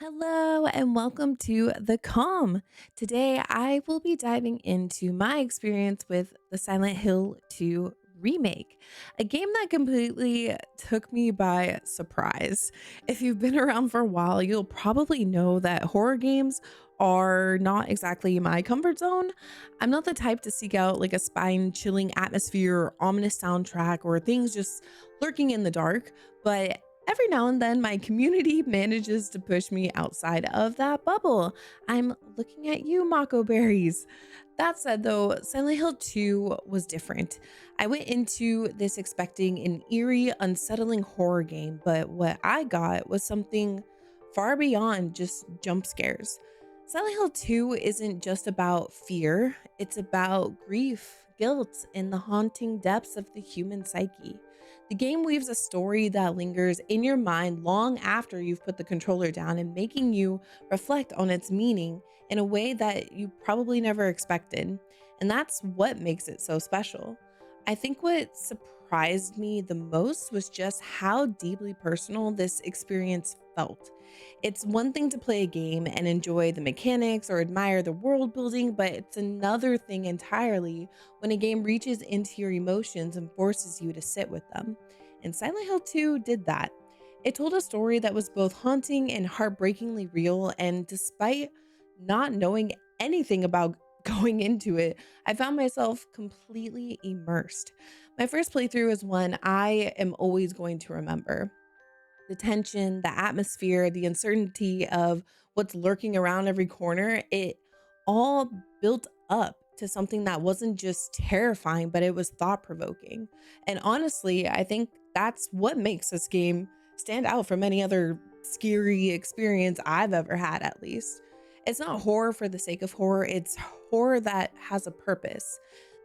Hello and welcome to The Calm. Today I will be diving into my experience with the Silent Hill 2 remake, a game that completely took me by surprise. If you've been around for a while, you'll probably know that horror games are not exactly my comfort zone. I'm not the type to seek out like a spine-chilling atmosphere, ominous soundtrack, or things just lurking in the dark, but every now and then, my community manages to push me outside of that bubble. I'm looking at you, Mako Berries. That said, though, Silent Hill 2 was different. I went into this expecting an eerie, unsettling horror game, but what I got was something far beyond just jump scares. Silent Hill 2 isn't just about fear, it's about grief, guilt, and the haunting depths of the human psyche. The game weaves a story that lingers in your mind long after you've put the controller down and making you reflect on its meaning in a way that you probably never expected. And that's what makes it so special. I think what surprised me the most was just how deeply personal this experience felt. It's one thing to play a game and enjoy the mechanics or admire the world building, but it's another thing entirely when a game reaches into your emotions and forces you to sit with them. And Silent Hill 2 did that. It told a story that was both haunting and heartbreakingly real, and despite not knowing anything about going into it, I found myself completely immersed. My first playthrough is one I am always going to remember. The tension, the atmosphere, the uncertainty of what's lurking around every corner, it all built up to something that wasn't just terrifying, but it was thought provoking. And honestly, I think that's what makes this game stand out from any other scary experience I've ever had, at least. It's not horror for the sake of horror, it's horror that has a purpose.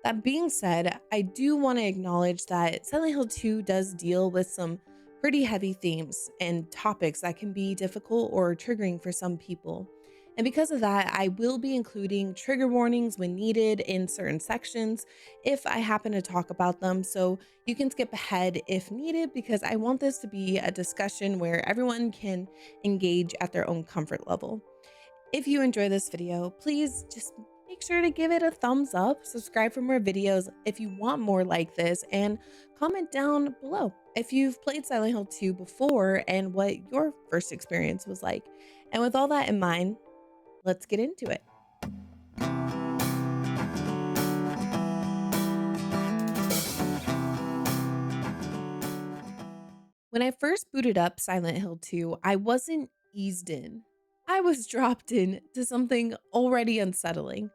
That being said, I do want to acknowledge that Silent Hill 2 does deal with some pretty heavy themes and topics that can be difficult or triggering for some people. And because of that, I will be including trigger warnings when needed in certain sections if I happen to talk about them. So you can skip ahead if needed, because I want this to be a discussion where everyone can engage at their own comfort level. If you enjoy this video, please just make sure to give it a thumbs up, subscribe for more videos if you want more like this, and comment down below if you've played Silent Hill 2 before and what your first experience was like. And with all that in mind, let's get into it. When I first booted up Silent Hill 2, I wasn't eased in. I was dropped in to something already unsettling.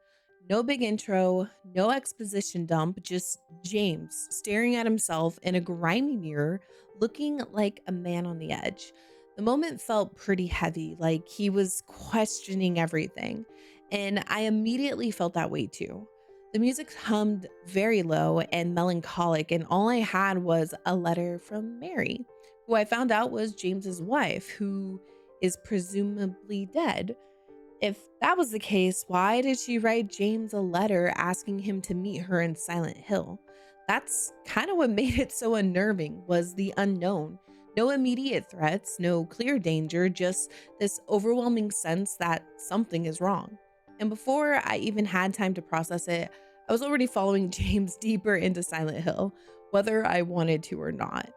No big intro, no exposition dump, just James staring at himself in a grimy mirror, looking like a man on the edge. The moment felt pretty heavy, like he was questioning everything, and I immediately felt that way too. The music hummed very low and melancholic, and all I had was a letter from Mary, who I found out was James's wife, who is presumably dead. If that was the case, why did she write James a letter asking him to meet her in Silent Hill? That's kind of what made it so unnerving, was the unknown. No immediate threats, no clear danger, just this overwhelming sense that something is wrong. And before I even had time to process it, I was already following James deeper into Silent Hill, whether I wanted to or not.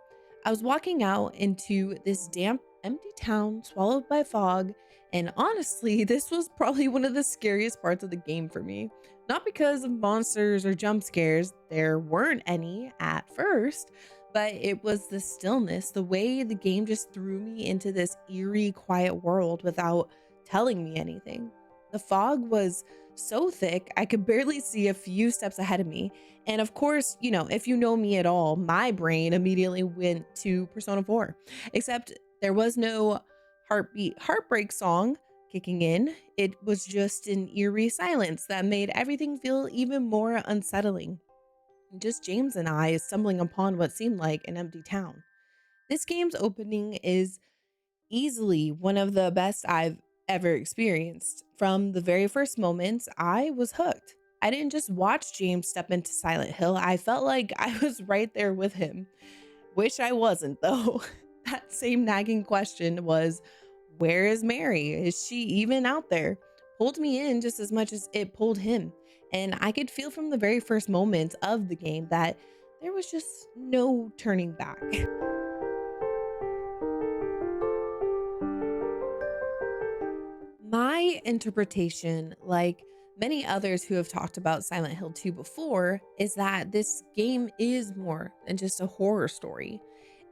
I was walking out into this damp, empty town swallowed by fog, and honestly, this was probably one of the scariest parts of the game for me. Not because of monsters or jump scares, there weren't any at first, but it was the stillness, the way the game just threw me into this eerie, quiet world without telling me anything. The fog was so thick, I could barely see a few steps ahead of me. And of course, if you know me at all, my brain immediately went to Persona 4, except there was no heartbreak song kicking in. It was just an eerie silence that made everything feel even more unsettling. Just James and I stumbling upon what seemed like an empty town. This game's opening is easily one of the best I've ever experienced. From the very first moments, I was hooked. I didn't just watch James step into Silent Hill, I felt like I was right there with him. Wish I wasn't, though. That same nagging question was, Where is Mary? Is she even out there? Pulled me in just as much as it pulled him. And I could feel from the very first moments of the game that there was just no turning back. My interpretation, like many others who have talked about Silent Hill 2 before, is that this game is more than just a horror story.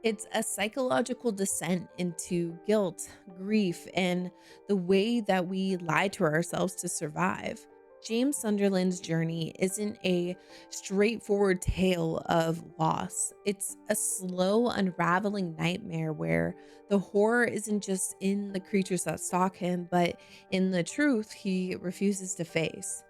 It's a psychological descent into guilt, grief, and the way that we lie to ourselves to survive. James Sunderland's journey isn't a straightforward tale of loss. It's a slow, unraveling nightmare where the horror isn't just in the creatures that stalk him, but in the truth he refuses to face.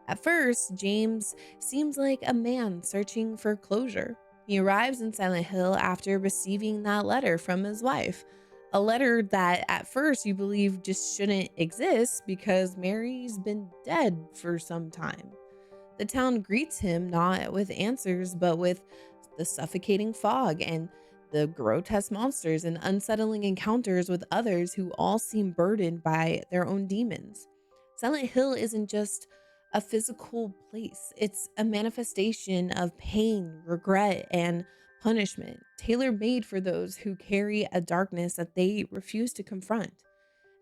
At first, James seems like a man searching for closure. He arrives in Silent Hill after receiving that letter from his wife. A letter that at first you believe just shouldn't exist because Mary's been dead for some time. The town greets him not with answers, but with the suffocating fog and the grotesque monsters and unsettling encounters with others who all seem burdened by their own demons. Silent Hill isn't just a physical place, it's a manifestation of pain, regret, and punishment, tailor made for those who carry a darkness that they refuse to confront.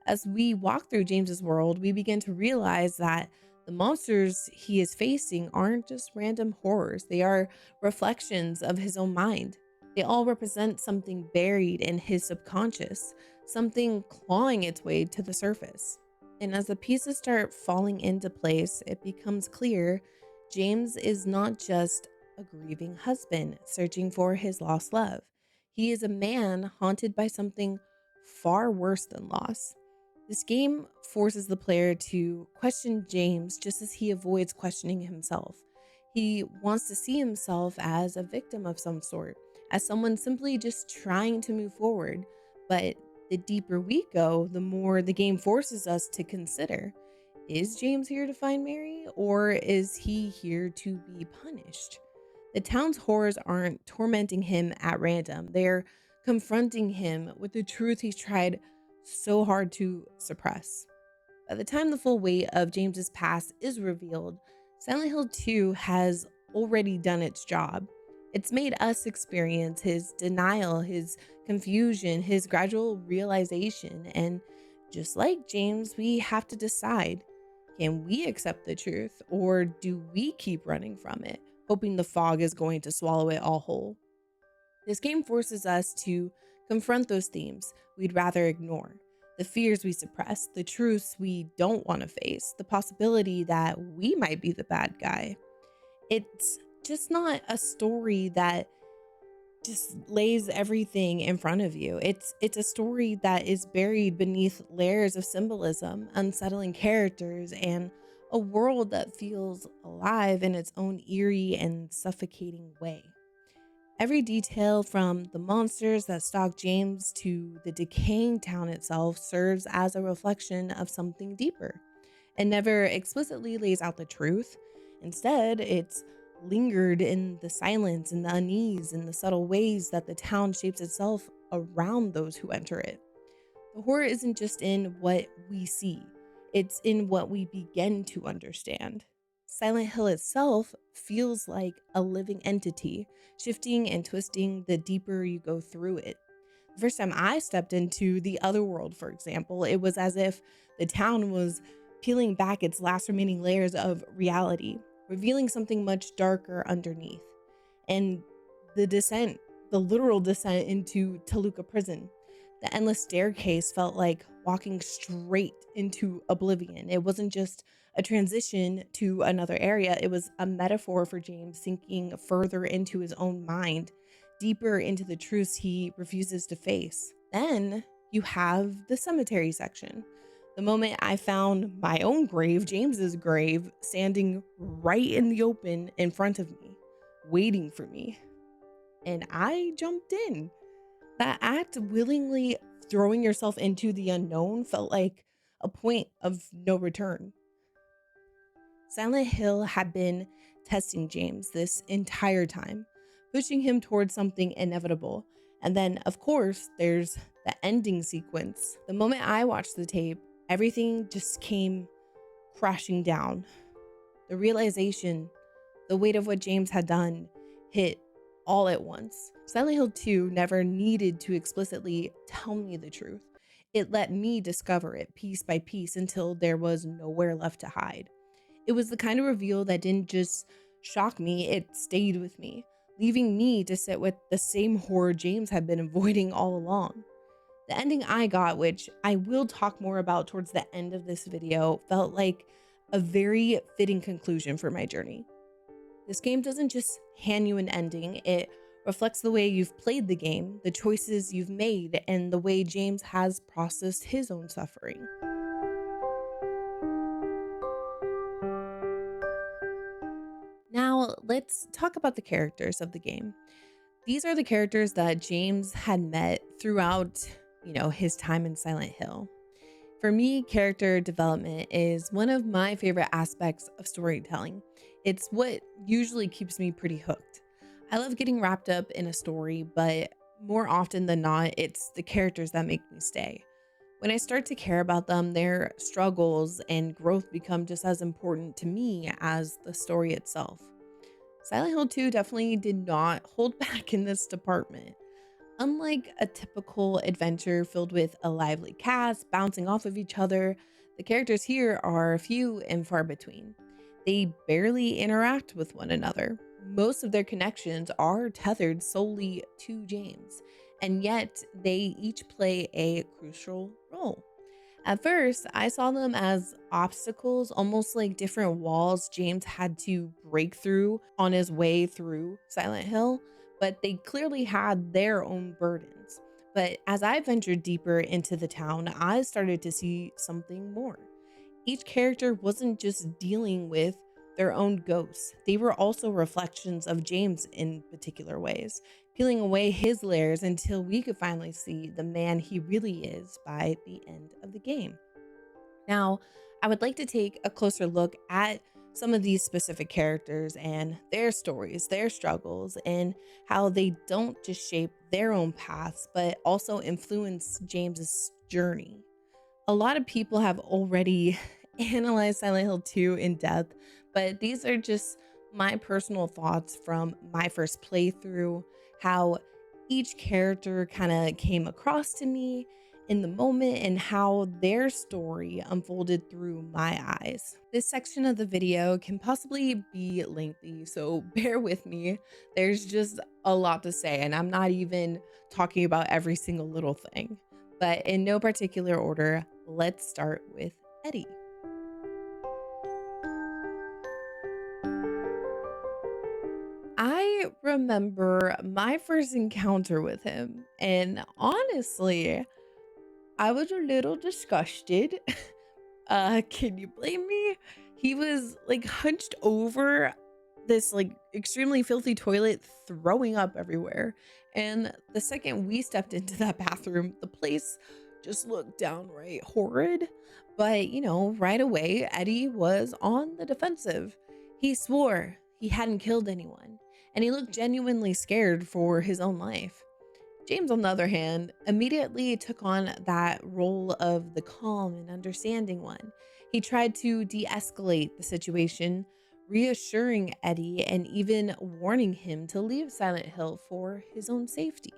As we walk through James's world, we begin to realize that the monsters he is facing aren't just random horrors. They are reflections of his own mind. They all represent something buried in his subconscious, something clawing its way to the surface. And as the pieces start falling into place, it becomes clear James is not just a grieving husband searching for his lost love. He is a man haunted by something far worse than loss. This game forces the player to question James just as he avoids questioning himself. He wants to see himself as a victim of some sort, as someone simply just trying to move forward. But the deeper we go, the more the game forces us to consider, is James here to find Mary, or is he here to be punished? The town's horrors aren't tormenting him at random. They're confronting him with the truth he's tried so hard to suppress. By the time the full weight of James's past is revealed, Silent Hill 2 has already done its job. It's made us experience his denial, his confusion, his gradual realization, and just like James, we have to decide, can we accept the truth or do we keep running from it, hoping the fog is going to swallow it all whole? This game forces us to confront those themes we'd rather ignore, the fears we suppress, the truths we don't want to face, the possibility that we might be the bad guy. It's just not a story that just lays everything in front of you. It's a story that is buried beneath layers of symbolism, unsettling characters, and a world that feels alive in its own eerie and suffocating way. Every detail from the monsters that stalk James to the decaying town itself serves as a reflection of something deeper. It never explicitly lays out the truth. Instead, it's lingered in the silence and the unease and the subtle ways that the town shapes itself around those who enter it. The horror isn't just in what we see, it's in what we begin to understand. Silent Hill itself feels like a living entity, shifting and twisting the deeper you go through it. The first time I stepped into the other world, for example, it was as if the town was peeling back its last remaining layers of reality, revealing something much darker underneath. And the descent, the literal descent into Toluca prison, the endless staircase felt like walking straight into oblivion. It wasn't just a transition to another area, it was a metaphor for James sinking further into his own mind, deeper into the truths he refuses to face. Then you have the cemetery section. The moment I found my own grave, James's grave, standing right in the open in front of me, waiting for me. And I jumped in. That act, willingly throwing yourself into the unknown, felt like a point of no return. Silent Hill had been testing James this entire time, pushing him towards something inevitable. And then, of course, there's the ending sequence. The moment I watched the tape, everything just came crashing down. The realization, the weight of what James had done hit all at once. Silent Hill 2 never needed to explicitly tell me the truth. It let me discover it piece by piece until there was nowhere left to hide. It was the kind of reveal that didn't just shock me, it stayed with me, leaving me to sit with the same horror James had been avoiding all along. The ending I got, which I will talk more about towards the end of this video, felt like a very fitting conclusion for my journey. This game doesn't just hand you an ending, it reflects the way you've played the game, the choices you've made, and the way James has processed his own suffering. Now, let's talk about the characters of the game. These are the characters that James had met throughout, his time in Silent Hill. For me, character development is one of my favorite aspects of storytelling. It's what usually keeps me pretty hooked. I love getting wrapped up in a story, but more often than not, it's the characters that make me stay. When I start to care about them, their struggles and growth become just as important to me as the story itself. Silent Hill 2 definitely did not hold back in this department. Unlike a typical adventure filled with a lively cast bouncing off of each other, the characters here are few and far between. They barely interact with one another. Most of their connections are tethered solely to James, and yet they each play a crucial role. At first, I saw them as obstacles, almost like different walls James had to break through on his way through Silent Hill, but they clearly had their own burdens. But as I ventured deeper into the town, I started to see something more. Each character wasn't just dealing with their own ghosts, they were also reflections of James in particular ways, peeling away his layers until we could finally see the man he really is by the end of the game. Now, I would like to take a closer look at some of these specific characters and their stories, their struggles, and how they don't just shape their own paths, but also influence James's journey. A lot of people have already analyzed Silent Hill 2 in depth, but these are just my personal thoughts from my first playthrough, how each character kind of came across to me in the moment and how their story unfolded through my eyes. This section of the video can possibly be lengthy, so bear with me. There's just a lot to say, and I'm not even talking about every single little thing. But in no particular order, let's start with Eddie. I remember my first encounter with him, and honestly, I was a little disgusted. Can you blame me? He was like hunched over this like extremely filthy toilet, throwing up everywhere. And the second we stepped into that bathroom, the place just looked downright horrid. But, right away, Eddie was on the defensive. He swore he hadn't killed anyone, and he looked genuinely scared for his own life. James, on the other hand, immediately took on that role of the calm and understanding one. He tried to de escalate the situation, reassuring Eddie and even warning him to leave Silent Hill for his own safety.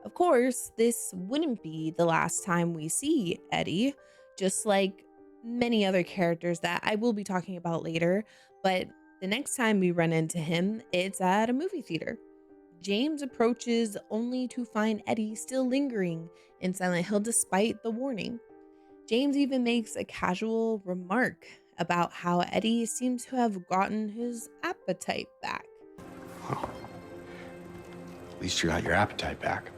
Of course, this wouldn't be the last time we see Eddie, just like many other characters that I will be talking about later, but the next time we run into him, it's at a movie theater. James approaches only to find Eddie still lingering in Silent Hill despite the warning. James even makes a casual remark about how Eddie seems to have gotten his appetite back. Well, at least you got your appetite back.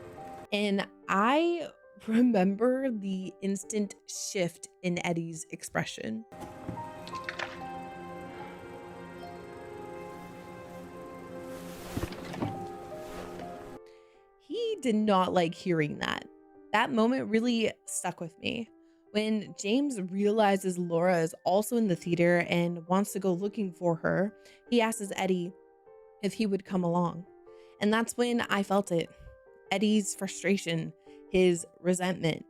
And I remember the instant shift in Eddie's expression. He did not like hearing that. That moment really stuck with me. When James realizes Laura is also in the theater and wants to go looking for her, he asks Eddie if he would come along. And that's when I felt it. Eddie's frustration, his resentment.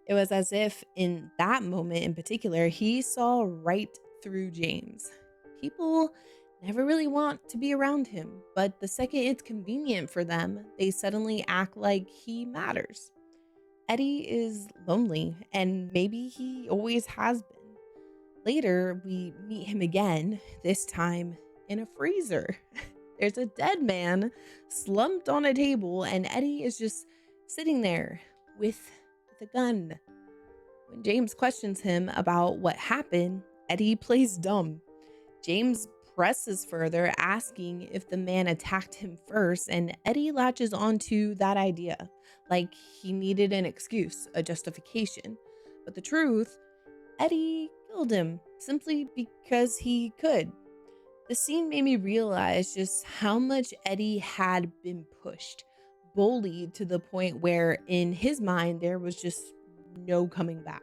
It was as if in that moment in particular, he saw right through James. People never really want to be around him, but the second it's convenient for them, they suddenly act like he matters. Eddie is lonely, and maybe he always has been. Later, we meet him again, this time in a freezer. There's a dead man slumped on a table, and Eddie is just sitting there with the gun. When James questions him about what happened, Eddie plays dumb. James presses further, asking if the man attacked him first, and Eddie latches onto that idea, like he needed an excuse, a justification. But the truth, Eddie killed him simply because he could. The scene made me realize just how much Eddie had been pushed, bullied to the point where, in his mind, there was just no coming back.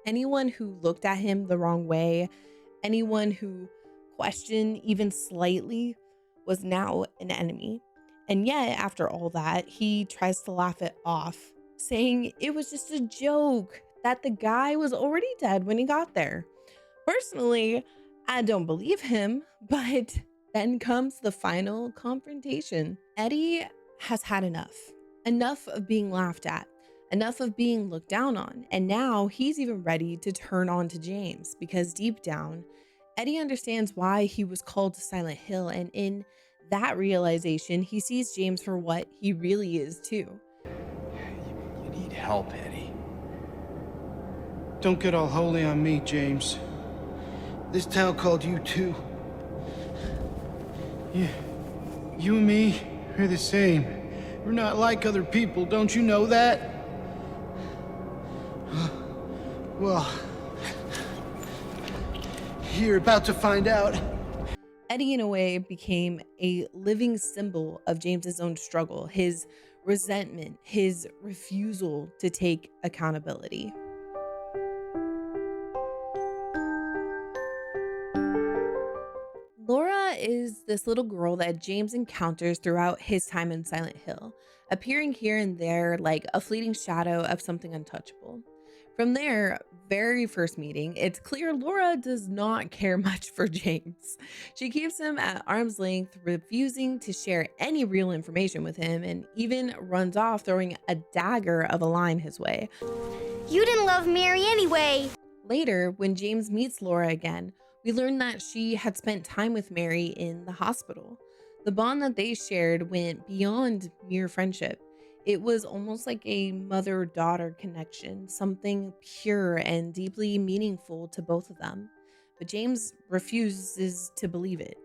Anyone who looked at him the wrong way, anyone who questioned even slightly, was now an enemy. And yet, after all that, he tries to laugh it off, saying it was just a joke, that the guy was already dead when he got there. Personally, I don't believe him, but then comes the final confrontation. Eddie has had enough. Enough of being laughed at, enough of being looked down on, and now he's even ready to turn on to James because deep down, Eddie understands why he was called to Silent Hill, and in that realization, he sees James for what he really is too. You need help, Eddie. Don't get all holy on me, James. This town called you too. You and me are the same. We're not like other people, don't you know that? Well, you're about to find out. Eddie, in a way, became a living symbol of James's own struggle, his resentment, his refusal to take accountability. Laura is this little girl that James encounters throughout his time in Silent Hill, appearing here and there like a fleeting shadow of something untouchable. From their very first meeting, it's clear Laura does not care much for James. She keeps him at arm's length, refusing to share any real information with him, and even runs off throwing a dagger of a line his way. You didn't love Mary anyway. Later, when James meets Laura again, we learn that she had spent time with Mary in the hospital. The bond that they shared went beyond mere friendship. It was almost like a mother-daughter connection, something pure and deeply meaningful to both of them. But James refuses to believe it.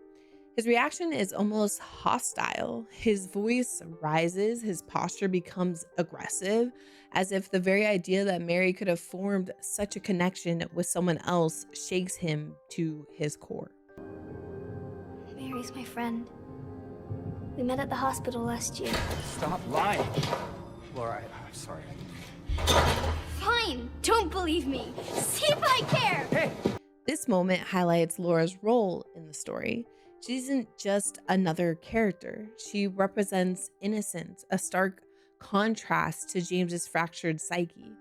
His reaction is almost hostile. His voice rises, his posture becomes aggressive, as if the very idea that Mary could have formed such a connection with someone else shakes him to his core. Mary's my friend. We met at the hospital last year. Stop lying. Laura, I'm sorry. Fine, don't believe me. See if I care. Hey! This moment highlights Laura's role in the story. She isn't just another character. She represents innocence, a stark contrast to James's fractured psyche.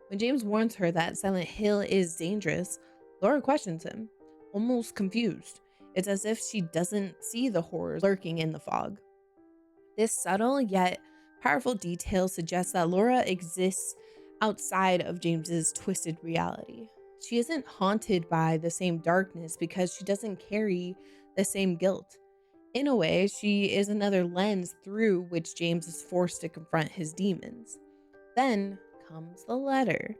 When James warns her that Silent Hill is dangerous, Laura questions him, almost confused. It's as if she doesn't see the horrors lurking in the fog. This subtle yet powerful detail suggests that Laura exists outside of James's twisted reality. She isn't haunted by the same darkness because she doesn't carry the same guilt. In a way, she is another lens through which James is forced to confront his demons. Then comes the letter.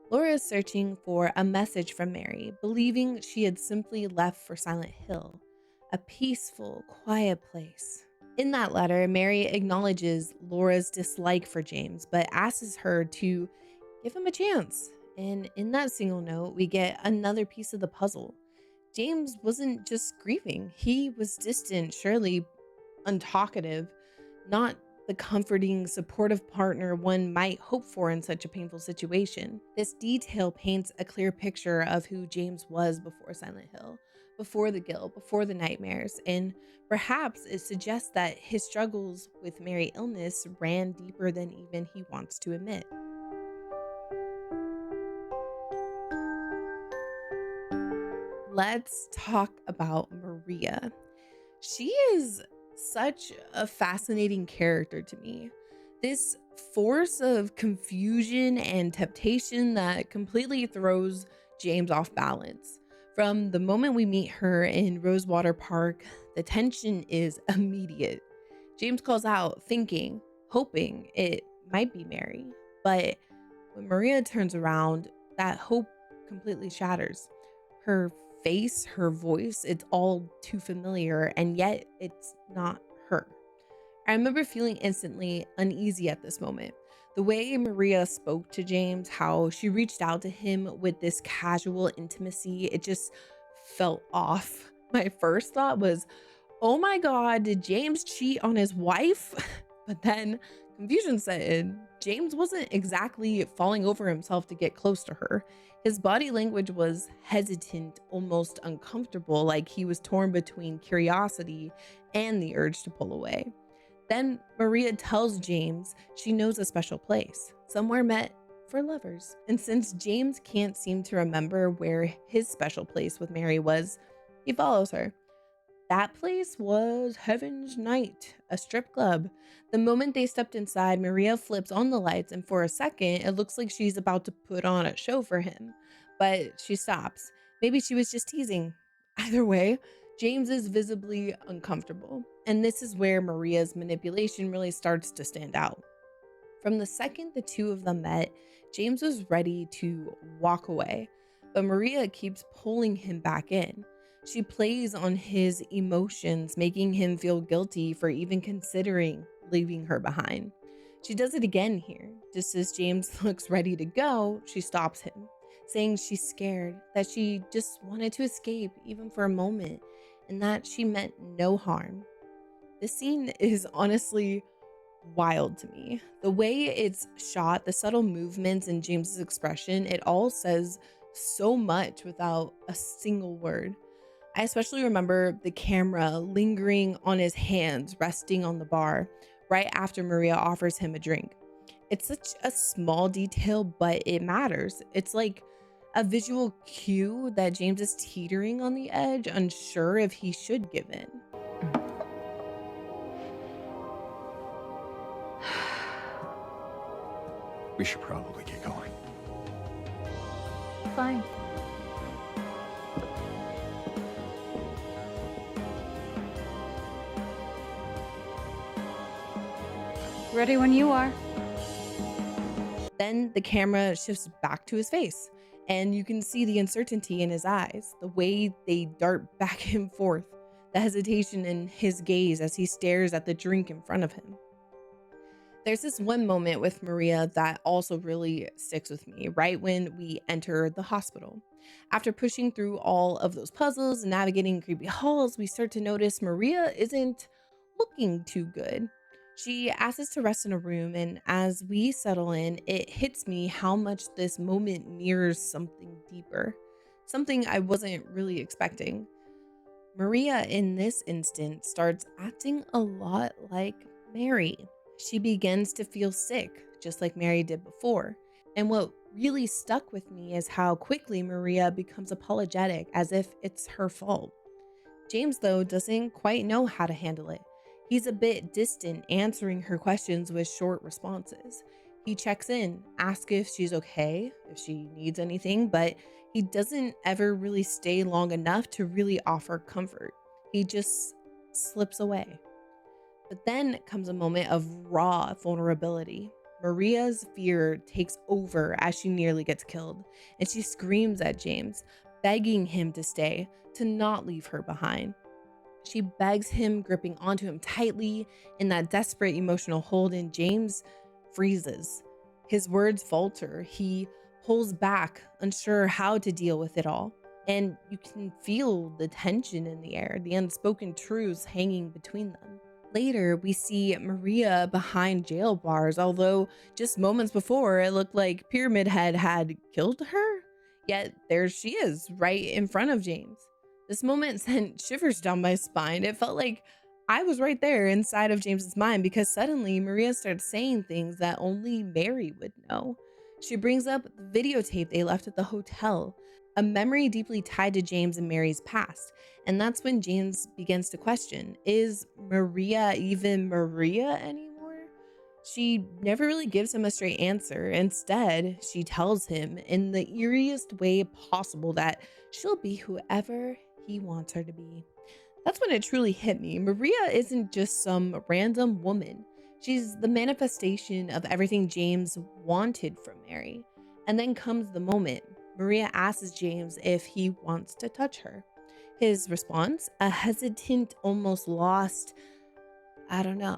Laura is searching for a message from Mary, believing she had simply left for Silent Hill, a peaceful, quiet place. In that letter, Mary acknowledges Laura's dislike for James, but asks her to give him a chance. And in that single note, we get another piece of the puzzle. James wasn't just grieving, he was distant, surely untalkative, not the comforting, supportive partner one might hope for in such a painful situation. This detail paints a clear picture of who James was before Silent Hill, before the guilt, before the nightmares, and perhaps it suggests that his struggles with Mary's illness ran deeper than even he wants to admit. Let's talk about Maria. She is such a fascinating character to me. This force of confusion and temptation that completely throws James off balance. From the moment we meet her in Rosewater Park, the tension is immediate. James calls out, thinking, hoping it might be Mary. But when Maria turns around, that hope completely shatters. Her face, her voice, it's all too familiar, and yet it's not her. I remember feeling instantly uneasy at this moment. The way Maria spoke to James, how she reached out to him with this casual intimacy, it just felt off. My first thought was, oh my God, did James cheat on his wife? But then confusion set in. James wasn't exactly falling over himself to get close to her. His body language was hesitant, almost uncomfortable, like he was torn between curiosity and the urge to pull away. Then Maria tells James she knows a special place, somewhere meant for lovers. And since James can't seem to remember where his special place with Mary was, he follows her. That place was Heaven's Night, a strip club. The moment they stepped inside, Maria flips on the lights, and for a second, it looks like she's about to put on a show for him. But she stops. Maybe she was just teasing. Either way, James is visibly uncomfortable. And this is where Maria's manipulation really starts to stand out. From the second the two of them met, James was ready to walk away, but Maria keeps pulling him back in. She plays on his emotions, making him feel guilty for even considering leaving her behind. She does it again here. Just as James looks ready to go, she stops him, saying she's scared, that she just wanted to escape even for a moment, and that she meant no harm. This scene is honestly wild to me. The way it's shot, the subtle movements and James's expression, it all says so much without a single word. I especially remember the camera lingering on his hands, resting on the bar, right after Maria offers him a drink. It's such a small detail, but it matters. It's like a visual cue that James is teetering on the edge, unsure if he should give in. We should probably get going. Fine. Ready when you are. Then the camera shifts back to his face, and you can see the uncertainty in his eyes, the way they dart back and forth, the hesitation in his gaze as he stares at the drink in front of him. There's this one moment with Maria that also really sticks with me, right when we enter the hospital. After pushing through all of those puzzles and navigating creepy halls, we start to notice Maria isn't looking too good. She asks us to rest in a room, and as we settle in, it hits me how much this moment mirrors something deeper, something I wasn't really expecting. Maria, in this instant, starts acting a lot like Mary. She begins to feel sick, just like Mary did before. And what really stuck with me is how quickly Maria becomes apologetic, as if it's her fault. James, though, doesn't quite know how to handle it. He's a bit distant, answering her questions with short responses. He checks in, asks if she's okay, if she needs anything, but he doesn't ever really stay long enough to really offer comfort. He just slips away. But then comes a moment of raw vulnerability. Maria's fear takes over as she nearly gets killed, and she screams at James, begging him to stay, to not leave her behind. She begs him, gripping onto him tightly in that desperate emotional hold, and James freezes. His words falter. He pulls back, unsure how to deal with it all. And you can feel the tension in the air, the unspoken truths hanging between them. Later, we see Maria behind jail bars, although just moments before it looked like Pyramid Head had killed her. Yet there she is, right in front of James. This moment sent shivers down my spine. It felt like I was right there inside of James's mind because suddenly Maria started saying things that only Mary would know. She brings up the videotape they left at the hotel, a memory deeply tied to James and Mary's past. And that's when James begins to question, is Maria even Maria anymore? She never really gives him a straight answer. Instead, she tells him in the eeriest way possible that she'll be whoever he wants her to be. That's when it truly hit me. Maria isn't just some random woman. She's the manifestation of everything James wanted from Mary. And then comes the moment. Maria asks James if he wants to touch her. His response, a hesitant, almost lost, I don't know.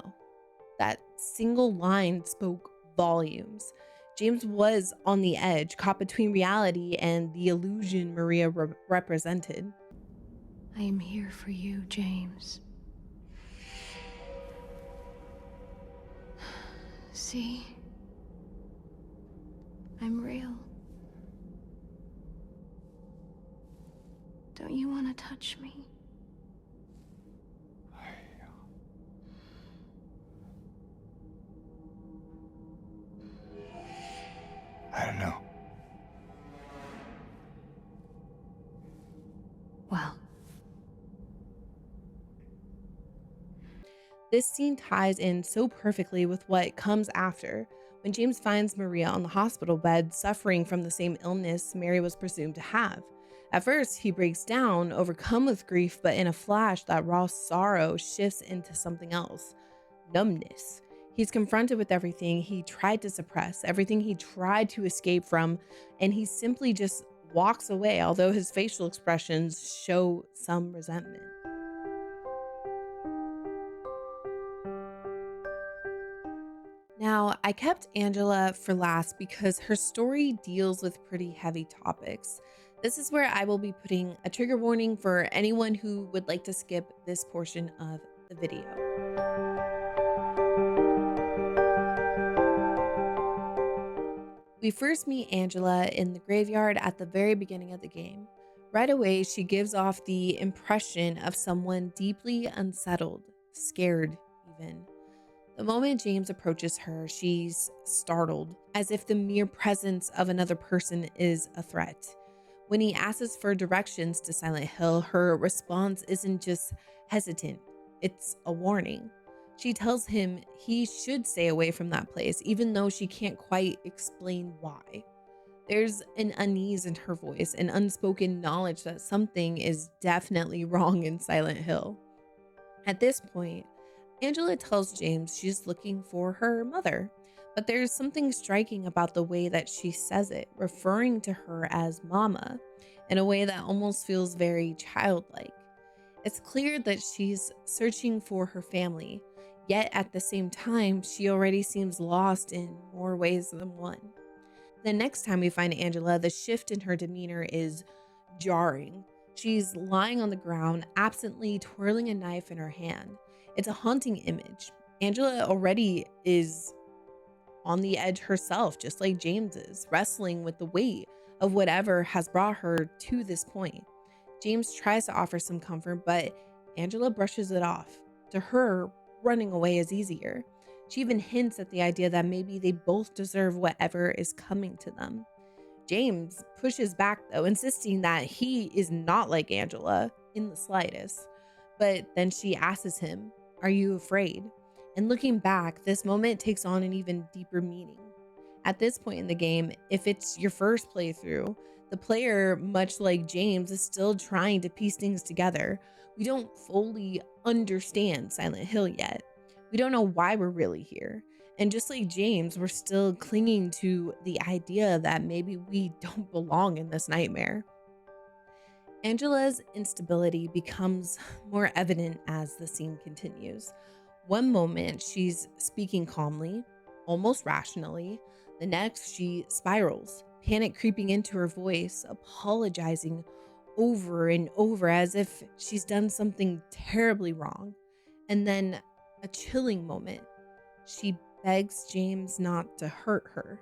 That single line spoke volumes. James was on the edge, caught between reality and the illusion Maria represented. I am here for you, James. See? I'm real. Don't you want to touch me? I don't know. Well, This scene ties in so perfectly with what comes after when James finds Maria on the hospital bed suffering from the same illness Mary was presumed to have. At first, he breaks down, overcome with grief, but in a flash, that raw sorrow shifts into something else, numbness. He's confronted with everything he tried to suppress, everything he tried to escape from, and he simply just walks away, although his facial expressions show some resentment. Now, I kept Angela for last because her story deals with pretty heavy topics. This is where I will be putting a trigger warning for anyone who would like to skip this portion of the video. We first meet Angela in the graveyard at the very beginning of the game. Right away, she gives off the impression of someone deeply unsettled, scared even. The moment James approaches her, she's startled, as if the mere presence of another person is a threat. When he asks for directions to Silent Hill, her response isn't just hesitant, it's a warning. She tells him he should stay away from that place, even though she can't quite explain why. There's an unease in her voice, an unspoken knowledge that something is definitely wrong in Silent Hill. At this point, Angela tells James she's looking for her mother, but there's something striking about the way that she says it, referring to her as Mama, in a way that almost feels very childlike. It's clear that she's searching for her family, yet at the same time, she already seems lost in more ways than one. The next time we find Angela, the shift in her demeanor is jarring. She's lying on the ground, absently twirling a knife in her hand. It's a haunting image. Angela already is on the edge herself, just like James is, wrestling with the weight of whatever has brought her to this point. James tries to offer some comfort, but Angela brushes it off. To her, running away is easier. She even hints at the idea that maybe they both deserve whatever is coming to them. James pushes back, though, insisting that he is not like Angela in the slightest. But then she asks him, "Are you afraid?" And looking back, this moment takes on an even deeper meaning. At this point in the game, if it's your first playthrough, the player, much like James, is still trying to piece things together. We don't fully understand Silent Hill yet. We don't know why we're really here. And just like James, we're still clinging to the idea that maybe we don't belong in this nightmare. Angela's instability becomes more evident as the scene continues. One moment, she's speaking calmly, almost rationally. The next, she spirals, panic creeping into her voice, apologizing over and over as if she's done something terribly wrong. And then a chilling moment. She begs James not to hurt her.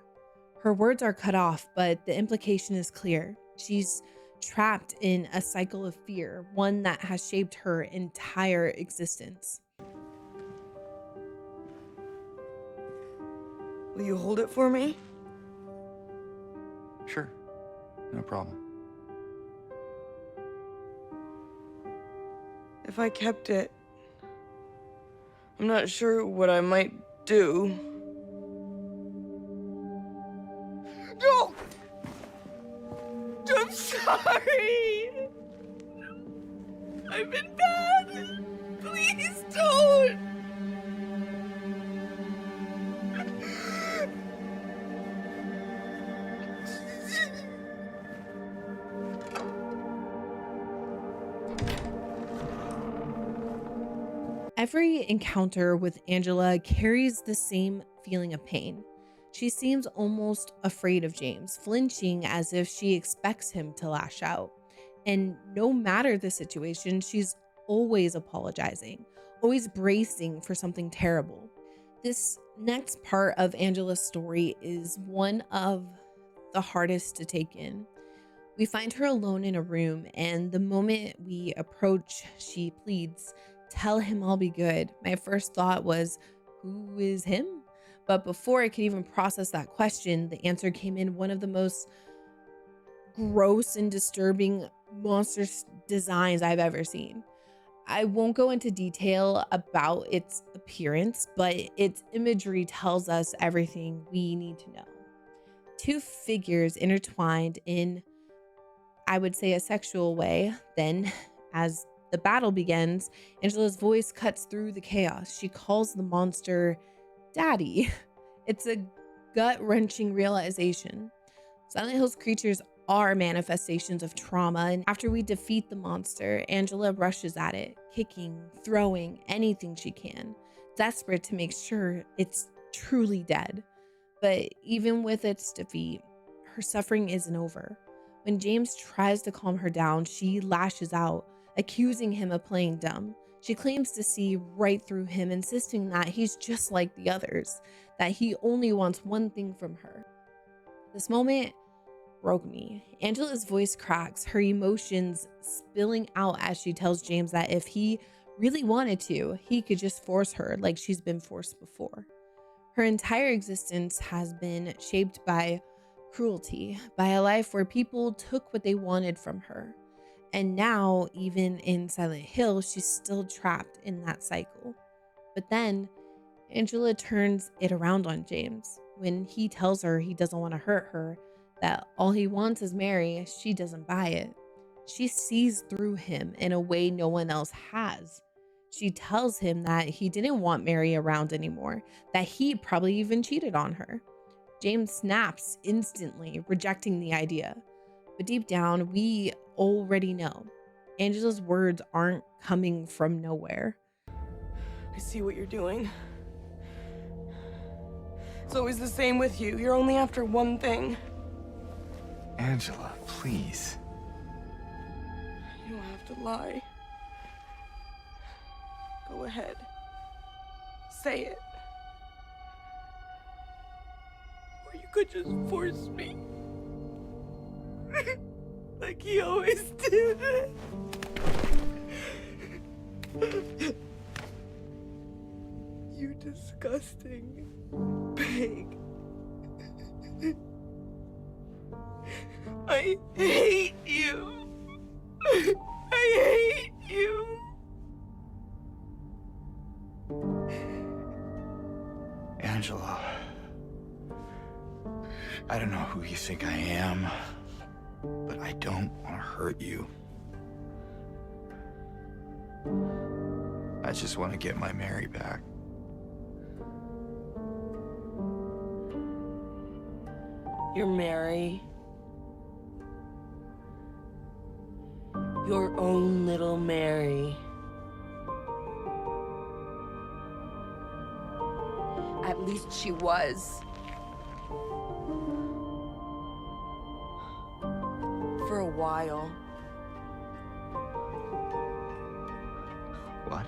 Her words are cut off, but the implication is clear. She's trapped in a cycle of fear, one that has shaped her entire existence. Will you hold it for me? Sure. No problem. If I kept it, I'm not sure what I might do. No! I'm sorry! I've been bad! Please don't! Every encounter with Angela carries the same feeling of pain. She seems almost afraid of James, flinching as if she expects him to lash out. And no matter the situation, she's always apologizing, always bracing for something terrible. This next part of Angela's story is one of the hardest to take in. We find her alone in a room, and the moment we approach, she pleads, "Tell him I'll be good." My first thought was, who is him? But before I could even process that question, the answer came in one of the most gross and disturbing monster designs I've ever seen. I won't go into detail about its appearance, but its imagery tells us everything we need to know. Two figures intertwined in, I would say, a sexual way. Then, as the battle begins, Angela's voice cuts through the chaos. She calls the monster Daddy. It's a gut-wrenching realization. Silent Hill's creatures are manifestations of trauma, and after we defeat the monster, Angela rushes at it, kicking, throwing anything she can, desperate to make sure it's truly dead. But even with its defeat, her suffering isn't over. When James tries to calm her down, she lashes out, accusing him of playing dumb. She claims to see right through him, insisting that he's just like the others, that he only wants one thing from her. This moment broke me. Angela's voice cracks, her emotions spilling out as she tells James that if he really wanted to, he could just force her like she's been forced before. Her entire existence has been shaped by cruelty, by a life where people took what they wanted from her. And now, even in Silent Hill, she's still trapped in that cycle. But then, Angela turns it around on James. When he tells her he doesn't want to hurt her, that all he wants is Mary, she doesn't buy it. She sees through him in a way no one else has. She tells him that he didn't want Mary around anymore, that he probably even cheated on her. James snaps instantly, rejecting the idea. But deep down, we already know Angela's words aren't coming from nowhere. I see what you're doing. It's always the same with you. You're only after one thing. Angela, please. You don't have to lie. Go ahead. Say it. Or you could just force me. Like he always did. You disgusting pig. I hate you. I hate you. Angela. I don't know who you think I am, but I don't want to hurt you. I just want to get my Mary back. You're Mary. Your own little Mary. At least she was. For a while. What?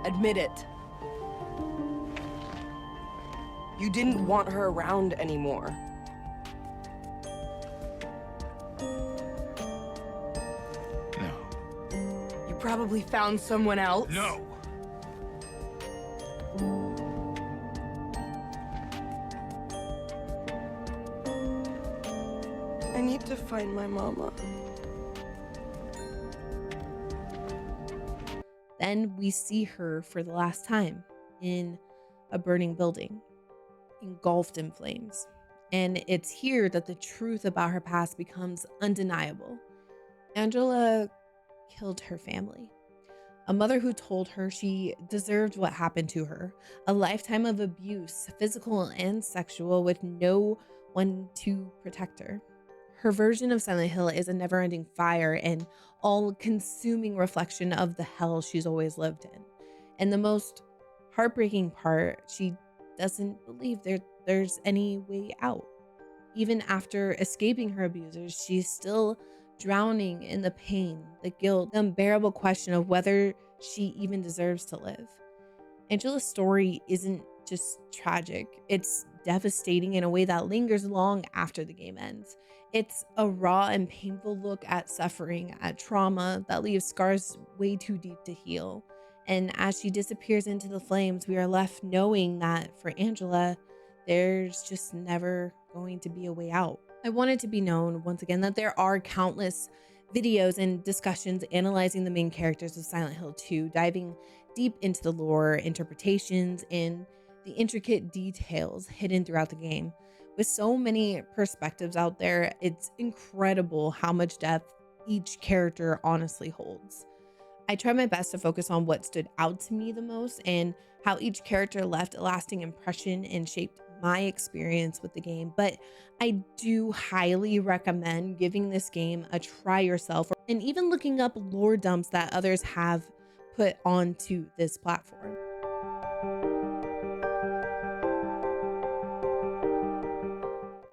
Admit it. You didn't want her around anymore. probably found someone else. No. I need to find my mama. Then we see her for the last time in a burning building, engulfed in flames. And it's here that the truth about her past becomes undeniable. Angela killed her family. A mother who told her she deserved what happened to her, a lifetime of abuse, physical and sexual, with no one to protect her. Her version of Silent Hill is a never-ending fire and all-consuming reflection of the hell she's always lived in. And the most heartbreaking part, she doesn't believe there's any way out. Even after escaping her abusers, she's still drowning in the pain, the guilt, the unbearable question of whether she even deserves to live. Angela's story isn't just tragic, it's devastating in a way that lingers long after the game ends. It's a raw and painful look at suffering, at trauma that leaves scars way too deep to heal. And as she disappears into the flames, we are left knowing that for Angela, there's just never going to be a way out. I want it to be known once again that there are countless videos and discussions analyzing the main characters of Silent Hill 2, diving deep into the lore, interpretations, and the intricate details hidden throughout the game. With so many perspectives out there, it's incredible how much depth each character honestly holds. I try my best to focus on what stood out to me the most and how each character left a lasting impression and shaped my experience with the game, but I do highly recommend giving this game a try yourself and even looking up lore dumps that others have put onto this platform.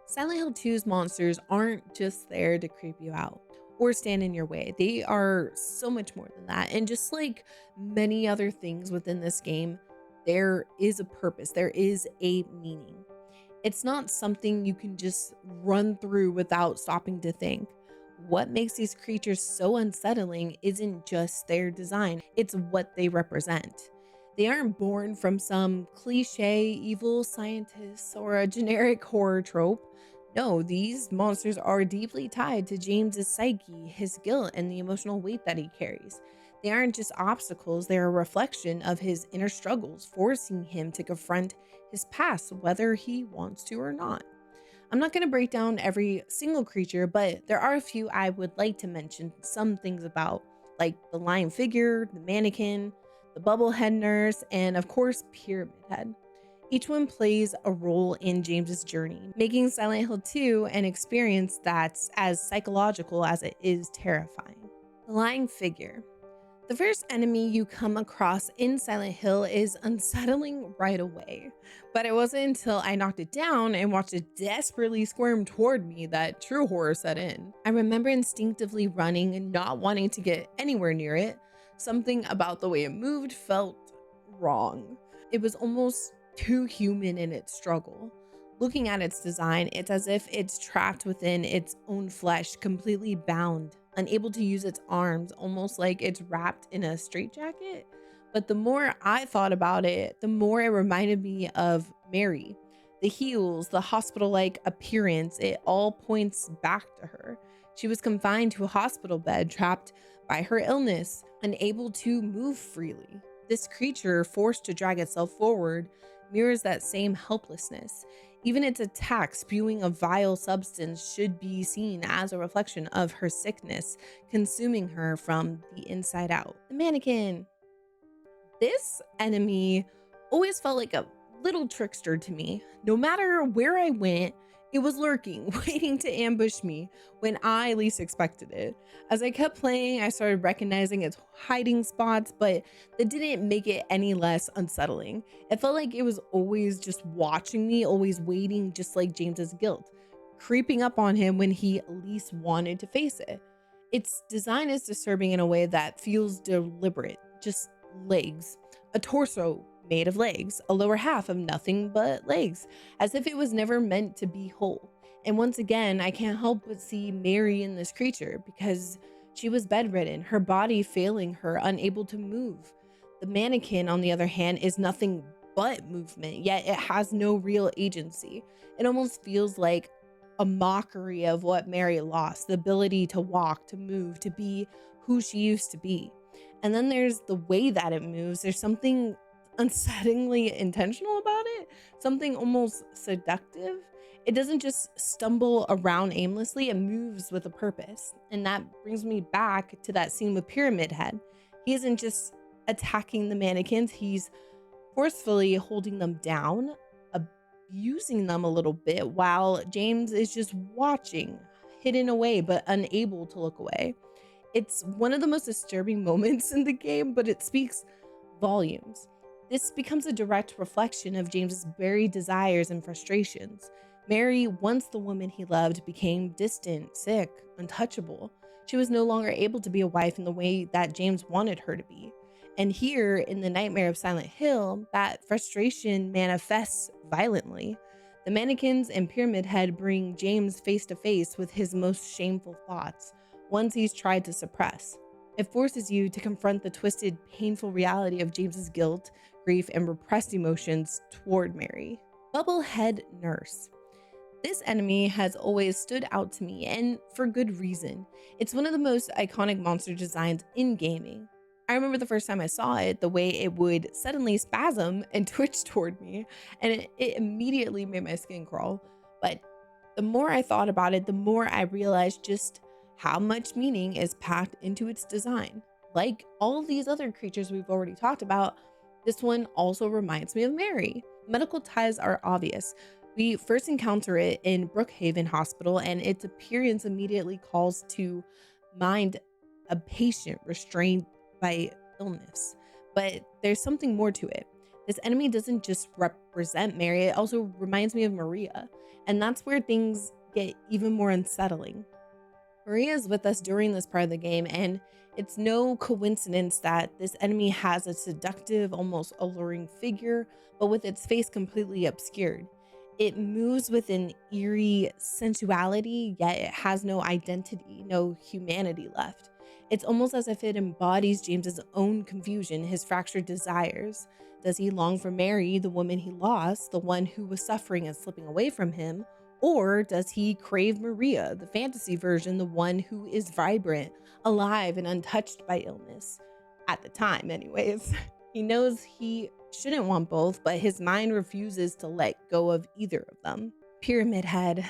Silent Hill 2's monsters aren't just there to creep you out or stand in your way. They are so much more than that. And just like many other things within this game, there is a purpose, there is a meaning. It's not something you can just run through without stopping to think. What makes these creatures so unsettling isn't just their design, it's what they represent. They aren't born from some cliche evil scientist or a generic horror trope. No, these monsters are deeply tied to James's psyche, his guilt, and the emotional weight that he carries. They aren't just obstacles, they're a reflection of his inner struggles, forcing him to confront his past, whether he wants to or not. I'm not going to break down every single creature, but there are a few I would like to mention some things about, like the lion figure, the mannequin, the bubblehead nurse, and of course, Pyramid Head. Each one plays a role in James's journey, making Silent Hill 2 an experience that's as psychological as it is terrifying. The lying figure. The first enemy you come across in Silent Hill is unsettling right away, but it wasn't until I knocked it down and watched it desperately squirm toward me that true horror set in. I remember instinctively running and not wanting to get anywhere near it. Something about the way it moved felt wrong. It was almost too human in its struggle. Looking at its design, it's as if it's trapped within its own flesh, completely bound, unable to use its arms, almost like it's wrapped in a straitjacket. But the more I thought about it, the more it reminded me of Mary. The heels, the hospital-like appearance, it all points back to her. She was confined to a hospital bed, trapped by her illness, unable to move freely. This creature, forced to drag itself forward, mirrors that same helplessness. Even its attack, spewing a vile substance, should be seen as a reflection of her sickness, consuming her from the inside out. The mannequin. This enemy always felt like a little trickster to me. No matter where I went, it was lurking, waiting to ambush me when I least expected it. As I kept playing, I started recognizing its hiding spots, but that didn't make it any less unsettling. It felt like it was always just watching me, always waiting, just like James's guilt, creeping up on him when he least wanted to face it. Its design is disturbing in a way that feels deliberate. Just legs, a torso made of legs, a lower half of nothing but legs, as if it was never meant to be whole. And once again, I can't help but see Mary in this creature because She was bedridden, her body failing her, unable to move. The mannequin, on the other hand, is nothing but movement, yet it has no real agency. It almost feels like a mockery of what Mary lost, the ability to walk, to move, to be who she used to be. And then there's the way that it moves. There's something unsettlingly intentional about it, something almost seductive. It doesn't just stumble around aimlessly, it moves with a purpose. And that brings me back to that scene with Pyramid Head. He isn't just attacking the mannequins, he's forcefully holding them down, abusing them a little bit, while James is just watching, hidden away but unable to look away. It's one of the most disturbing moments in the game, but it speaks volumes. This becomes a direct reflection of James's buried desires and frustrations. Mary, once the woman he loved, became distant, sick, untouchable. She was no longer able to be a wife in the way that James wanted her to be. And here in the Nightmare of Silent Hill, that frustration manifests violently. The mannequins and Pyramid Head bring James face to face with his most shameful thoughts, ones he's tried to suppress. It forces you to confront the twisted, painful reality of James's guilt, grief, and repressed emotions toward Mary. Bubblehead Nurse. This enemy has always stood out to me, and for good reason. It's one of the most iconic monster designs in gaming. I remember the first time I saw it, the way it would suddenly spasm and twitch toward me, and it immediately made my skin crawl. But the more I thought about it, the more I realized just how much meaning is packed into its design. Like all of these other creatures we've already talked about, this one also reminds me of Mary. Medical ties are obvious. We first encounter it in Brookhaven Hospital, and its appearance immediately calls to mind a patient restrained by illness. But there's something more to it. This enemy doesn't just represent Mary, it also reminds me of Maria. And that's where things get even more unsettling. Maria is with us during this part of the game, and it's no coincidence that this enemy has a seductive, almost alluring figure, but with its face completely obscured. It moves with an eerie sensuality, yet it has no identity, no humanity left. It's almost as if it embodies James's own confusion, his fractured desires. Does he long for Mary, the woman he lost, the one who was suffering and slipping away from him? Or does he crave Maria, the fantasy version, the one who is vibrant, alive, and untouched by illness? At the time, anyways. He knows he shouldn't want both, but his mind refuses to let go of either of them. Pyramid Head.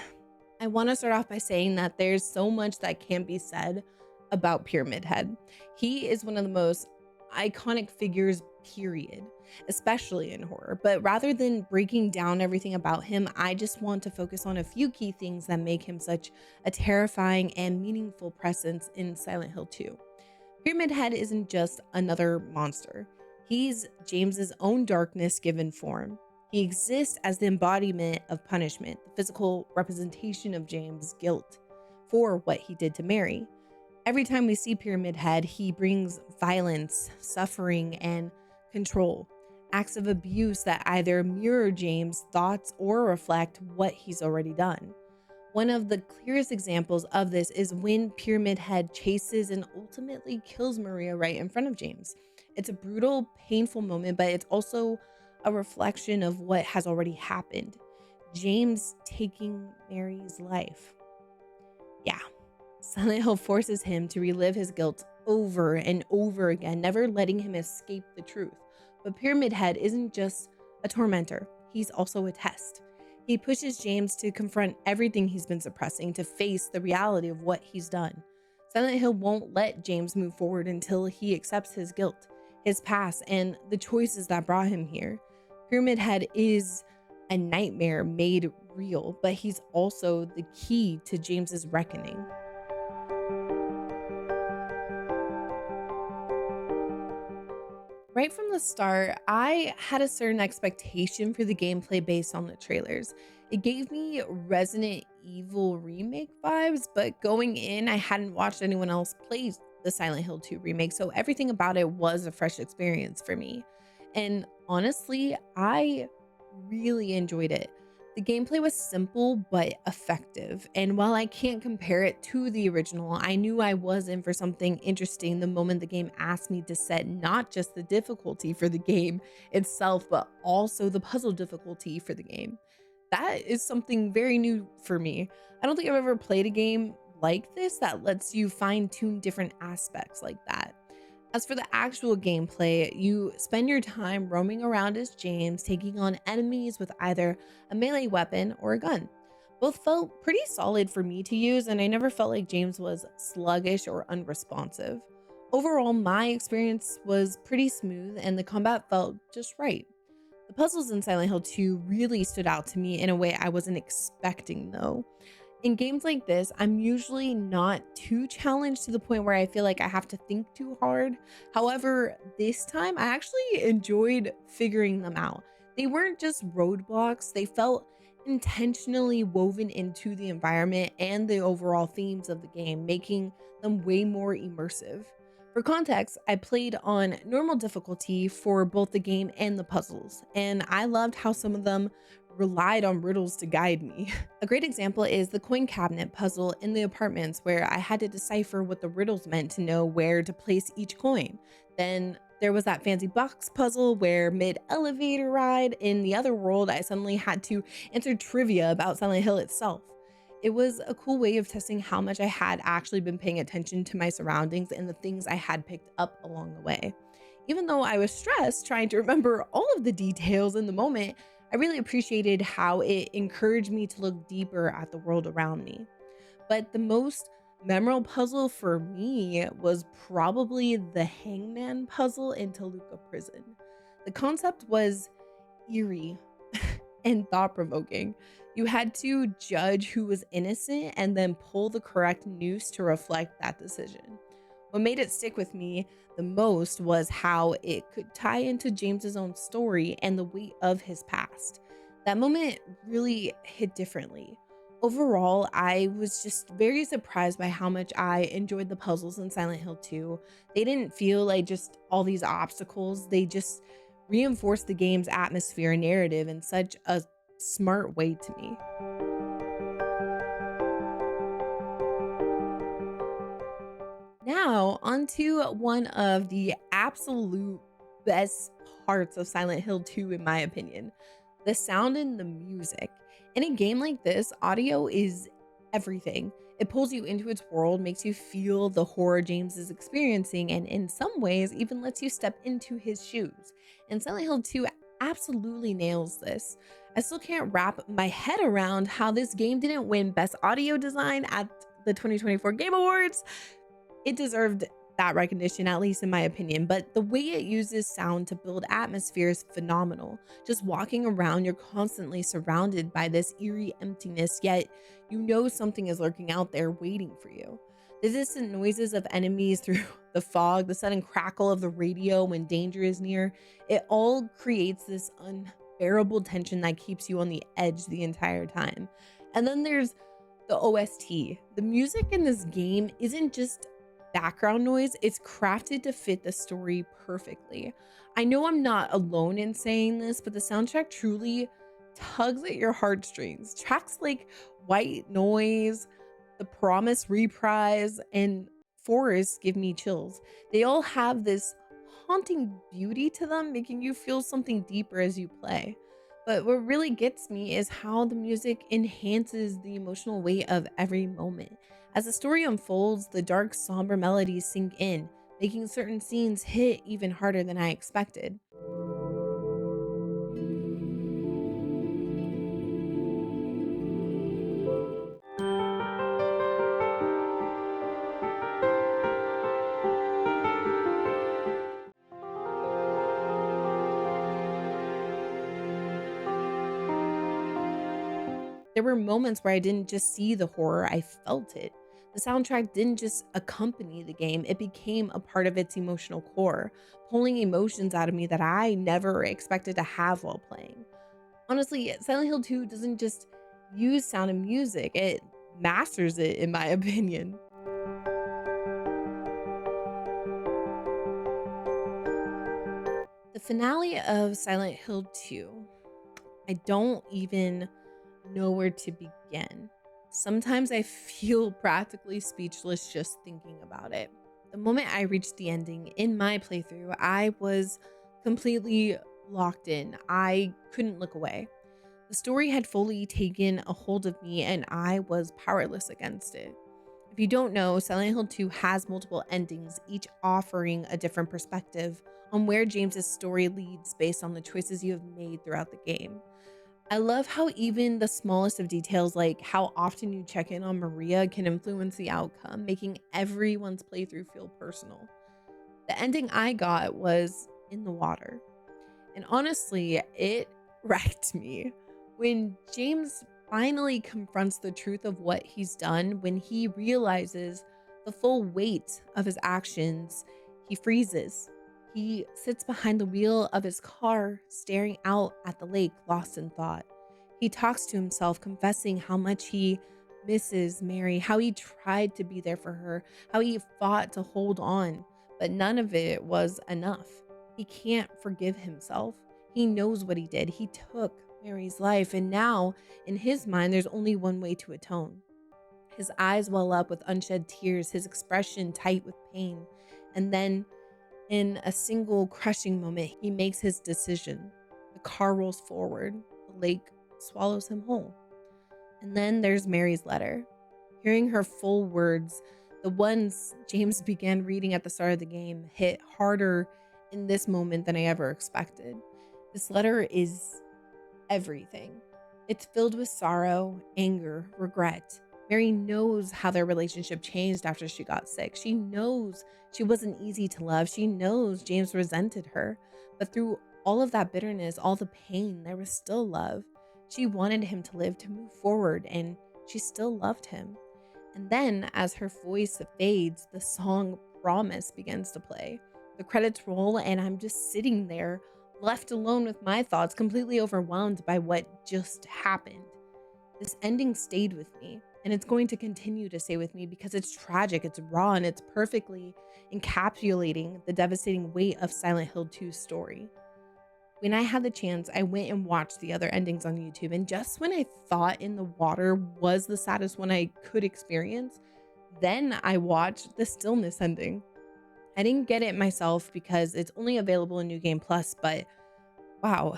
I want to start off by saying that there's so much that can be said about Pyramid Head. He is one of the most iconic figures, period, especially in horror. But rather than breaking down everything about him, I just want to focus on a few key things that make him such a terrifying and meaningful presence in Silent Hill 2. Pyramid Head isn't just another monster. He's James's own darkness given form. He exists as the embodiment of punishment, the physical representation of James' guilt for what he did to Mary. Every time we see Pyramid Head, he brings violence, suffering, and control. Acts of abuse that either mirror James' thoughts or reflect what he's already done. One of the clearest examples of this is when Pyramid Head chases and ultimately kills Maria right in front of James. It's a brutal, painful moment, but it's also a reflection of what has already happened. James taking Mary's life. Yeah, Silent Hill forces him to relive his guilt over and over again, never letting him escape the truth. But Pyramid Head isn't just a tormentor, he's also a test. He pushes James to confront everything he's been suppressing, to face the reality of what he's done. Silent Hill won't let James move forward until he accepts his guilt, his past, and the choices that brought him here. Pyramid Head is a nightmare made real, but he's also the key to James's reckoning. Right from the start, I had a certain expectation for the gameplay based on the trailers. It gave me Resident Evil Remake vibes, but going in, I hadn't watched anyone else play the Silent Hill 2 remake, so everything about it was a fresh experience for me. And honestly, I really enjoyed it. The gameplay was simple but effective, and while I can't compare it to the original, I knew I was in for something interesting the moment the game asked me to set not just the difficulty for the game itself, but also the puzzle difficulty for the game. That is something very new for me. I don't think I've ever played a game like this that lets you fine tune different aspects like that. As for the actual gameplay, you spend your time roaming around as James, taking on enemies with either a melee weapon or a gun. Both felt pretty solid for me to use, and I never felt like James was sluggish or unresponsive. Overall, my experience was pretty smooth, and the combat felt just right. The puzzles in Silent Hill 2 really stood out to me in a way I wasn't expecting, though. In games like this, I'm usually not too challenged to the point where I feel like I have to think too hard. However, this time I actually enjoyed figuring them out. They weren't just roadblocks, they felt intentionally woven into the environment and the overall themes of the game, making them way more immersive. For context, I played on normal difficulty for both the game and the puzzles, and I loved how some of them relied on riddles to guide me. A great example is the coin cabinet puzzle in the apartments, where I had to decipher what the riddles meant to know where to place each coin. Then there was that fancy box puzzle where mid elevator ride in the other world, I suddenly had to answer trivia about Silent Hill itself. It was a cool way of testing how much I had actually been paying attention to my surroundings and the things I had picked up along the way. Even though I was stressed trying to remember all of the details in the moment, I really appreciated how it encouraged me to look deeper at the world around me. But the most memorable puzzle for me was probably the hangman puzzle in Toluca prison. The concept was eerie and thought provoking. You had to judge who was innocent and then pull the correct noose to reflect that decision. What made it stick with me the most was how it could tie into James's own story and the weight of his past. That moment really hit differently. Overall, I was just very surprised by how much I enjoyed the puzzles in Silent Hill 2. They didn't feel like just all these obstacles, they just reinforced the game's atmosphere and narrative in such a smart way to me. Now, onto one of the absolute best parts of Silent Hill 2, in my opinion, the sound and the music. In a game like this, audio is everything. It pulls you into its world, makes you feel the horror James is experiencing, and in some ways, even lets you step into his shoes. And Silent Hill 2 absolutely nails this. I still can't wrap my head around how this game didn't win Best Audio Design at the 2024 Game Awards. It deserved that recognition, at least in my opinion, but the way it uses sound to build atmosphere is phenomenal. Just walking around, you're constantly surrounded by this eerie emptiness, yet you know something is lurking out there waiting for you. The distant noises of enemies through the fog, the sudden crackle of the radio when danger is near, it all creates this unbearable tension that keeps you on the edge the entire time. And then there's the OST. The music in this game isn't just background noise, it's crafted to fit the story perfectly. I know I'm not alone in saying this, but the soundtrack truly tugs at your heartstrings. Tracks like White Noise, The Promise Reprise, and Forest give me chills. They all have this haunting beauty to them, making you feel something deeper as you play. But what really gets me is how the music enhances the emotional weight of every moment. As the story unfolds, the dark, somber melodies sink in, making certain scenes hit even harder than I expected. There were moments where I didn't just see the horror, I felt it. The soundtrack didn't just accompany the game, it became a part of its emotional core, pulling emotions out of me that I never expected to have while playing. Honestly, Silent Hill 2 doesn't just use sound and music, it masters it, in my opinion. The finale of Silent Hill 2, I don't even know where to begin. Sometimes I feel practically speechless just thinking about it. The moment I reached the ending in my playthrough, I was completely locked in. I couldn't look away. The story had fully taken a hold of me and I was powerless against it. If you don't know, Silent Hill 2 has multiple endings, each offering a different perspective on where James's story leads based on the choices you have made throughout the game. I love how even the smallest of details, like how often you check in on Maria, can influence the outcome, making everyone's playthrough feel personal. The ending I got was in the water. And honestly, it wrecked me. When James finally confronts the truth of what he's done, when he realizes the full weight of his actions, he freezes. He sits behind the wheel of his car, staring out at the lake, lost in thought. He talks to himself, confessing how much he misses Mary, how he tried to be there for her, how he fought to hold on, but none of it was enough. He can't forgive himself. He knows what he did. He took Mary's life, and now, in his mind, there's only one way to atone. His eyes well up with unshed tears, his expression tight with pain. And then, in a single crushing moment, he makes his decision. The car rolls forward, the lake swallows him whole. And then there's Mary's letter. Hearing her full words, the ones James began reading at the start of the game, hit harder in this moment than I ever expected. This letter is everything. It's filled with sorrow, anger, regret. Mary knows how their relationship changed after she got sick. She knows she wasn't easy to love. She knows James resented her. But through all of that bitterness, all the pain, there was still love. She wanted him to live, to move forward, and she still loved him. And then, as her voice fades, the song Promise begins to play. The credits roll, and I'm just sitting there, left alone with my thoughts, completely overwhelmed by what just happened. This ending stayed with me, and it's going to continue to stay with me because it's tragic, it's raw, and it's perfectly encapsulating the devastating weight of Silent Hill 2's story. When I had the chance, I went and watched the other endings on YouTube, and just when I thought In the Water was the saddest one I could experience, then I watched the Stillness ending. I didn't get it myself because it's only available in New Game Plus, but wow,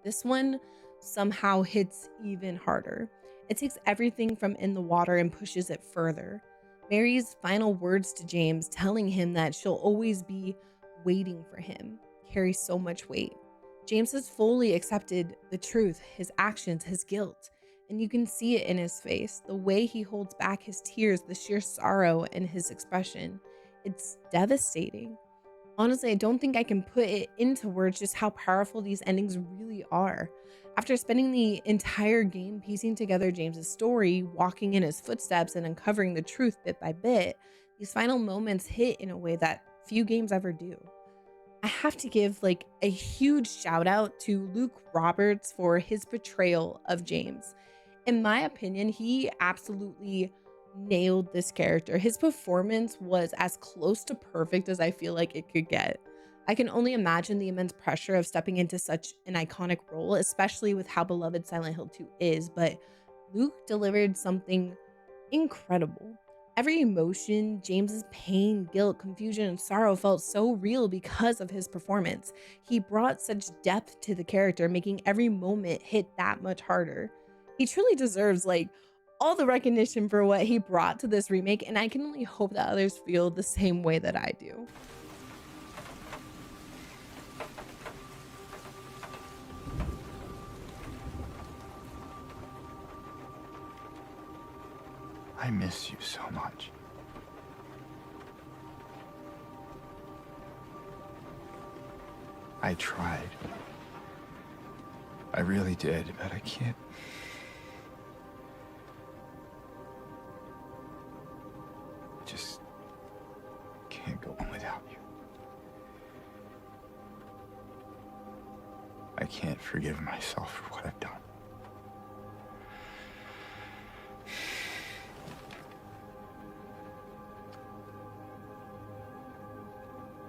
this one somehow hits even harder. It takes everything from In the Water and pushes it further. Mary's final words to James, telling him that she'll always be waiting for him, carry so much weight. James has fully accepted the truth, his actions, his guilt, and you can see it in his face, the way he holds back his tears, the sheer sorrow in his expression. It's devastating. Honestly, I don't think I can put it into words just how powerful these endings really are. After spending the entire game piecing together James's story, walking in his footsteps, and uncovering the truth bit by bit, these final moments hit in a way that few games ever do. I have to give a huge shout out to Luke Roberts for his portrayal of James. In my opinion, he absolutely nailed this character. His performance was as close to perfect as I feel like it could get. I can only imagine the immense pressure of stepping into such an iconic role, especially with how beloved Silent Hill 2 is, but Luke delivered something incredible. Every emotion, James's pain, guilt, confusion, and sorrow felt so real because of his performance. He brought such depth to the character, making every moment hit that much harder. He truly deserves all the recognition for what he brought to this remake, and I can only hope that others feel the same way that I do. I miss you so much. I tried. I really did, but I can't. I just can't go on without you. I can't forgive myself for what I've done.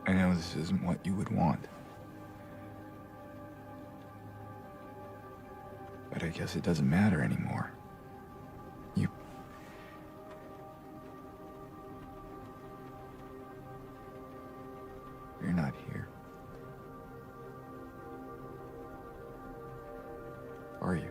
I know this isn't what you would want. But But I guess it doesn't matter anymore. You're not here. Are you?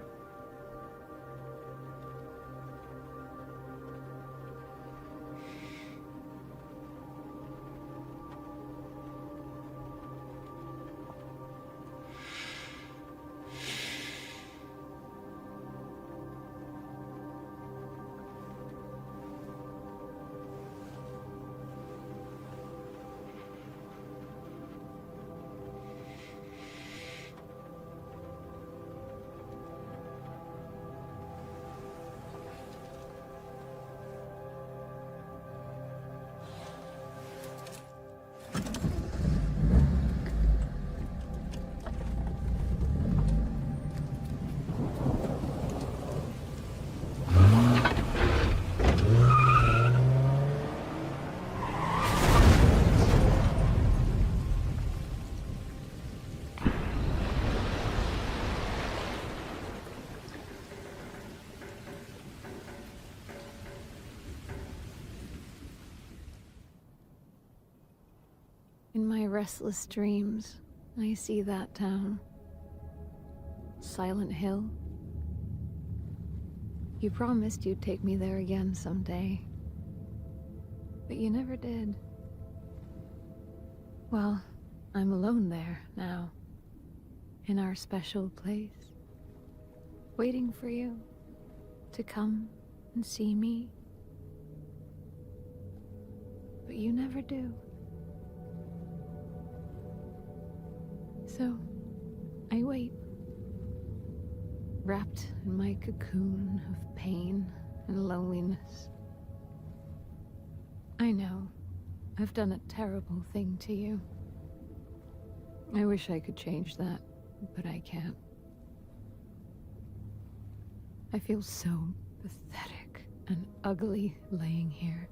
In my restless dreams, I see that town. Silent Hill. You promised you'd take me there again someday. But you never did. Well, I'm alone there now. In our special place. Waiting for you to come and see me. But you never do. So, I wait. Wrapped in my cocoon of pain and loneliness. I know, I've done a terrible thing to you. I wish I could change that, but I can't. I feel so pathetic and ugly laying here.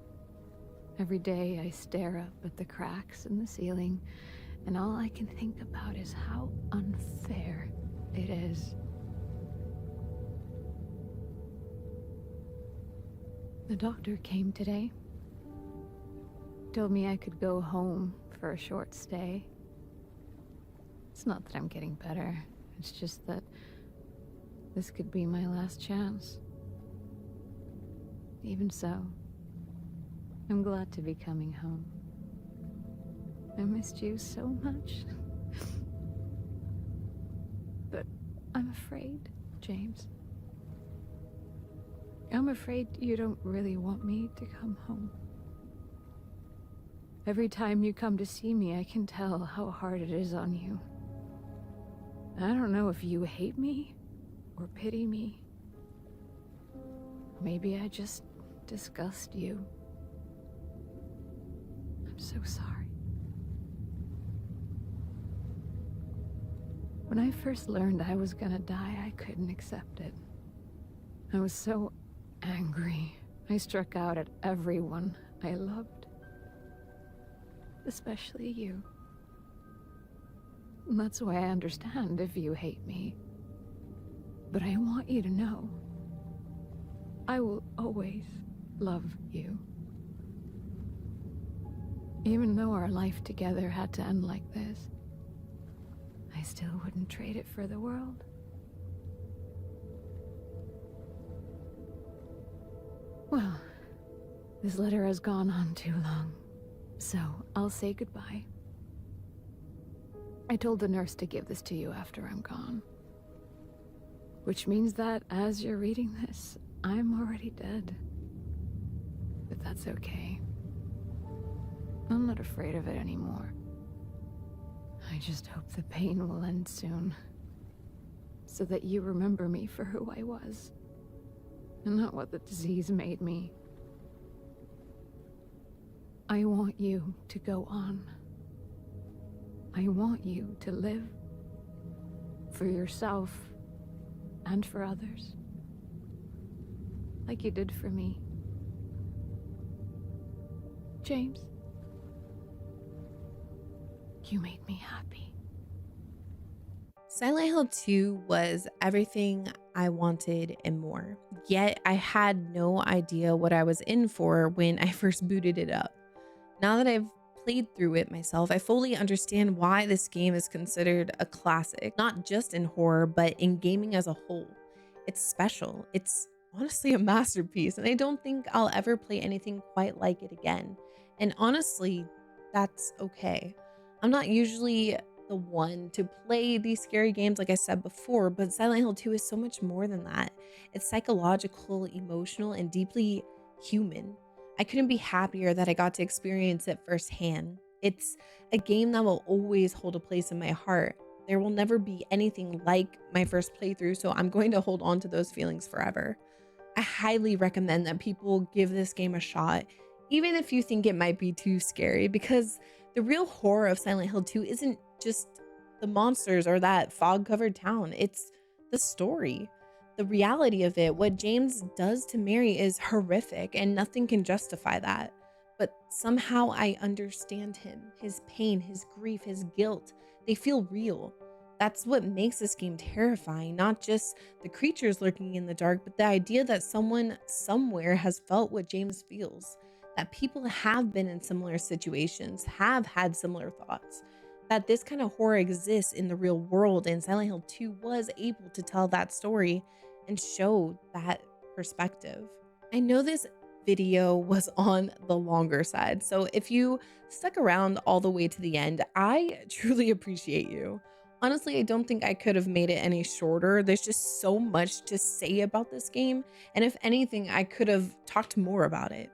Every day I stare up at the cracks in the ceiling, and all I can think about is how unfair it is. The doctor came today. Told me I could go home for a short stay. It's not that I'm getting better. It's just that this could be my last chance. Even so, I'm glad to be coming home. I missed you so much. But I'm afraid, James. I'm afraid you don't really want me to come home. Every time you come to see me, I can tell how hard it is on you. I don't know if you hate me or pity me. Maybe I just disgust you. I'm so sorry. When I first learned I was gonna die, I couldn't accept it. I was so angry. I struck out at everyone I loved. Especially you. And that's why I understand if you hate me. But I want you to know, I will always love you. Even though our life together had to end like this, I still wouldn't trade it for the world. Well, this letter has gone on too long, so I'll say goodbye. I told the nurse to give this to you after I'm gone. Which means that as you're reading this, I'm already dead. But that's okay. I'm not afraid of it anymore. I just hope the pain will end soon. So that you remember me for who I was. And not what the disease made me. I want you to go on. I want you to live. For yourself. And for others. Like you did for me. James. You made me happy. Silent Hill 2 was everything I wanted and more. Yet I had no idea what I was in for when I first booted it up. Now that I've played through it myself, I fully understand why this game is considered a classic, not just in horror, but in gaming as a whole. It's special. It's honestly a masterpiece, and I don't think I'll ever play anything quite like it again. And honestly, that's okay. I'm not usually the one to play these scary games, like I said before, but Silent Hill 2 is so much more than that. It's psychological, emotional, and deeply human. I couldn't be happier that I got to experience it firsthand. It's a game that will always hold a place in my heart. There will never be anything like my first playthrough, so I'm going to hold on to those feelings forever. I highly recommend that people give this game a shot, even if you think it might be too scary, because the real horror of Silent Hill 2 isn't just the monsters or that fog covered town, it's the story. The reality of it, what James does to Mary is horrific, and nothing can justify that. But somehow I understand him, his pain, his grief, his guilt. They feel real. That's what makes this game terrifying, not just the creatures lurking in the dark, but the idea that someone somewhere has felt what James feels, that people have been in similar situations, have had similar thoughts, that this kind of horror exists in the real world, and Silent Hill 2 was able to tell that story and show that perspective. I know this video was on the longer side, so if you stuck around all the way to the end, I truly appreciate you. Honestly, I don't think I could have made it any shorter. There's just so much to say about this game, and if anything, I could have talked more about it.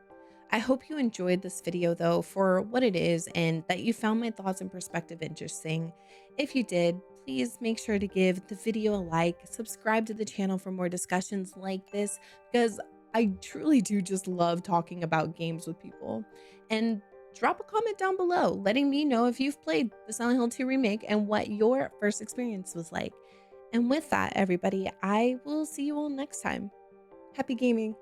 I hope you enjoyed this video though for what it is, and that you found my thoughts and perspective interesting. If you did, please make sure to give the video a like, subscribe to the channel for more discussions like this, because I truly do just love talking about games with people. And drop a comment down below letting me know if you've played the Silent Hill 2 remake and what your first experience was like. And with that, everybody, I will see you all next time. Happy gaming.